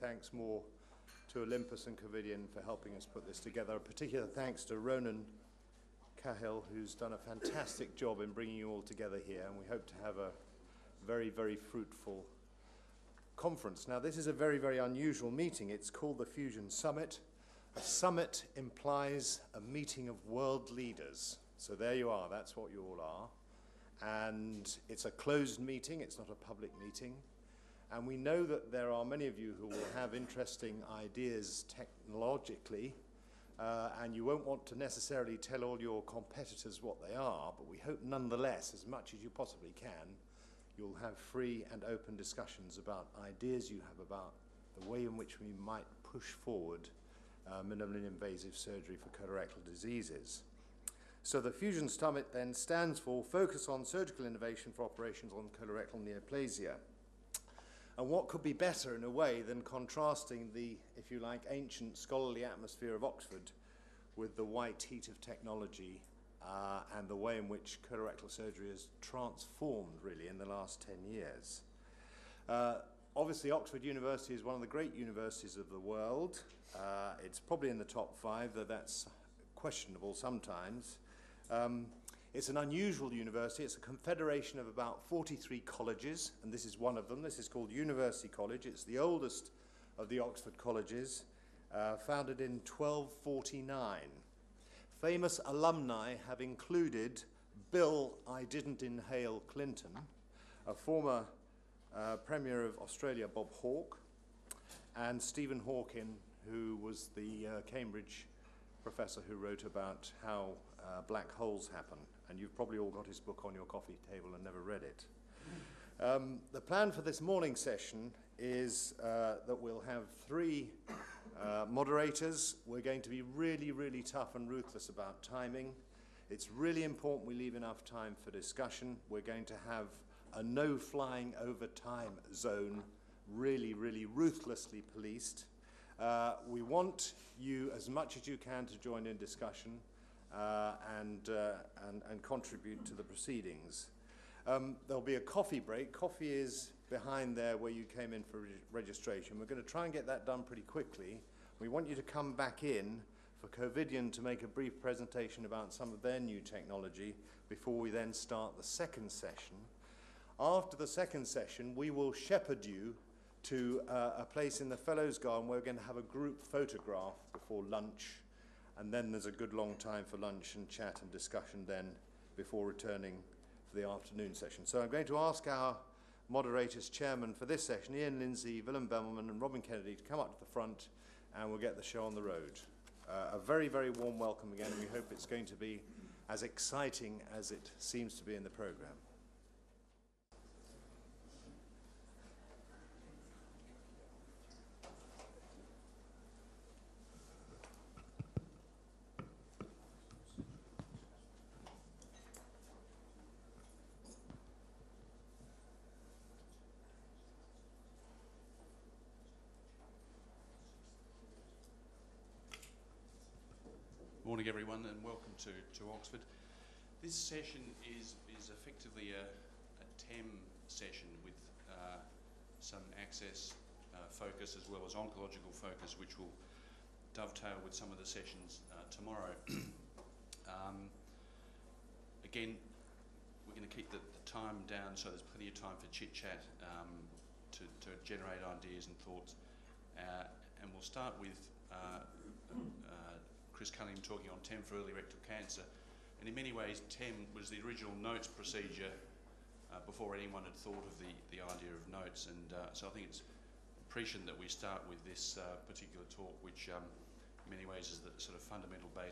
thanks more to Olympus and Covidien for helping us put this together. A particular thanks to Ronan Cahill, who's done a fantastic job in bringing you all together here, and we hope to have a very, very fruitful conference. Now, this is a very, very unusual meeting. It's called the Fusion Summit. A summit implies a meeting of world leaders. So there you are, that's what you all are. And it's a closed meeting, it's not a public meeting. And we know that there are many of you who will have interesting ideas technologically, and you won't want to necessarily tell all your competitors what they are, but we hope nonetheless, as much as you possibly can, you'll have free and open discussions about ideas you have about the way in which we might push forward minimally invasive surgery for colorectal diseases. So the Fusion Summit then stands for Focus on Surgical Innovation for Operations on Colorectal Neoplasia. And what could be better in a way than contrasting the, if you like, ancient scholarly atmosphere of Oxford with the white heat of technology and the way in which colorectal surgery has transformed really in the last 10 years. Obviously, Oxford University is one of the great universities of the world. It's probably in the top 5, though that's questionable sometimes. It's an unusual university. It's a confederation of about 43 colleges, and this is one of them. This is called University College. It's the oldest of the Oxford colleges, founded in 1249. Famous alumni have included Bill I Didn't Inhale Clinton, a former Premier of Australia, Bob Hawke, and Stephen Hawking, who was the Cambridge professor who wrote about how black holes happen. And you've probably all got his book on your coffee table and never read it. The plan for this morning session is that we'll have 3 moderators. We're going to be really, really tough and ruthless about timing. It's really important we leave enough time for discussion. We're going to have a no flying over time zone, really, really ruthlessly policed. We want you as much as you can to join in discussion and contribute to the proceedings. There'll be a coffee break. Coffee is behind there where you came in for registration. We're going to try and get that done pretty quickly. We want you to come back in for Covidien to make a brief presentation about some of their new technology before we then start the second session. After the second session, we will shepherd you to a place in the Fellows Garden where we're going to have a group photograph before lunch, and then there's a good long time for lunch and chat and discussion then before returning for the afternoon session. So I'm going to ask our moderators, chairman for this session, Ian Lindsay, Willem Bemelman and Robin Kennedy, to come up to the front and we'll get the show on the road. A very, very warm welcome again, and we hope it's going to be as exciting as it seems to be in the program. Morning everyone, and welcome to Oxford. This session is effectively a TEM session with some access focus as well as oncological focus, which will dovetail with some of the sessions tomorrow. Again, we're going to keep the time down so there's plenty of time for chit-chat to generate ideas and thoughts. And we'll start with Chris Cunningham talking on TEM for early rectal cancer, and in many ways TEM was the original notes procedure before anyone had thought of the idea of notes, and so I think it's prescient that we start with this particular talk, which in many ways is the sort of fundamental basis